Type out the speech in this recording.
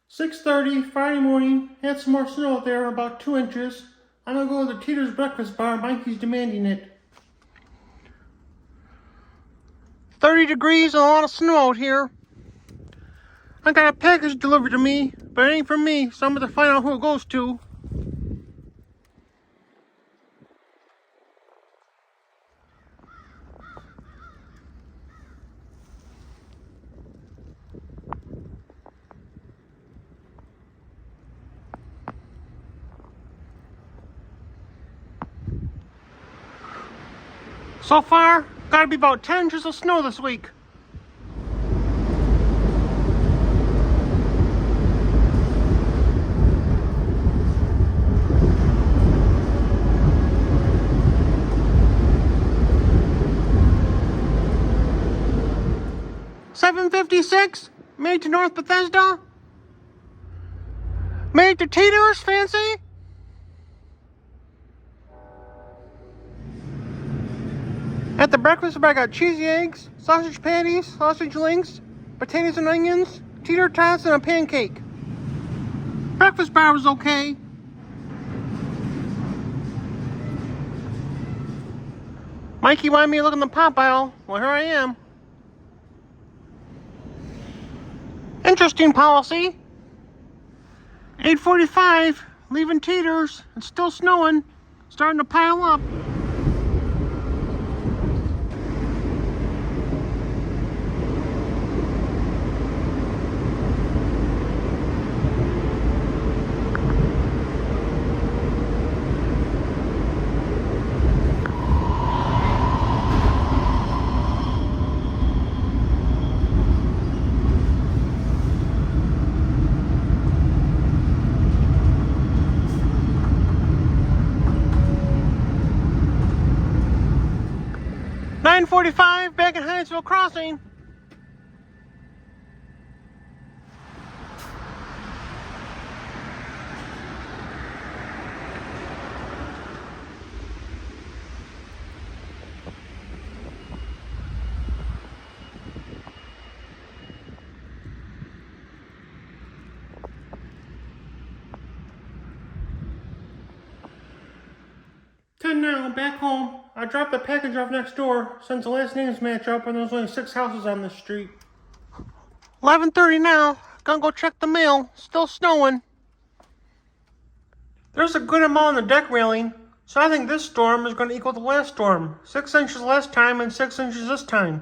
6:30 Friday morning. Had some more snow out there, about 2 inches. I'm gonna go to the Teeter's breakfast bar. Mikey's demanding it. 30 degrees and a lot of snow out here. I got a package delivered to me, but it ain't from me, so I'm gonna find out who it goes to. So far, gotta be about 10 inches of snow this week. $7.56, made to North Bethesda. Made to Teeter's, fancy. At the breakfast bar, I got cheesy eggs, sausage patties, sausage links, potatoes and onions, teeter tots, and a pancake. Breakfast bar was okay. Mikey wanted me to look in the pop aisle. Well, here I am. Interesting policy. 8:45, leaving Teeter's. It's still snowing, starting to pile up. $9.45, back at Hinesville Crossing. Now, back home. I dropped the package off next door since the last names match up and there's only 6 houses on this street. 11:30 now. Gonna go check the mail. Still snowing. There's a good amount on the deck railing, so I think this storm is going to equal the last storm. 6 inches last time and 6 inches this time.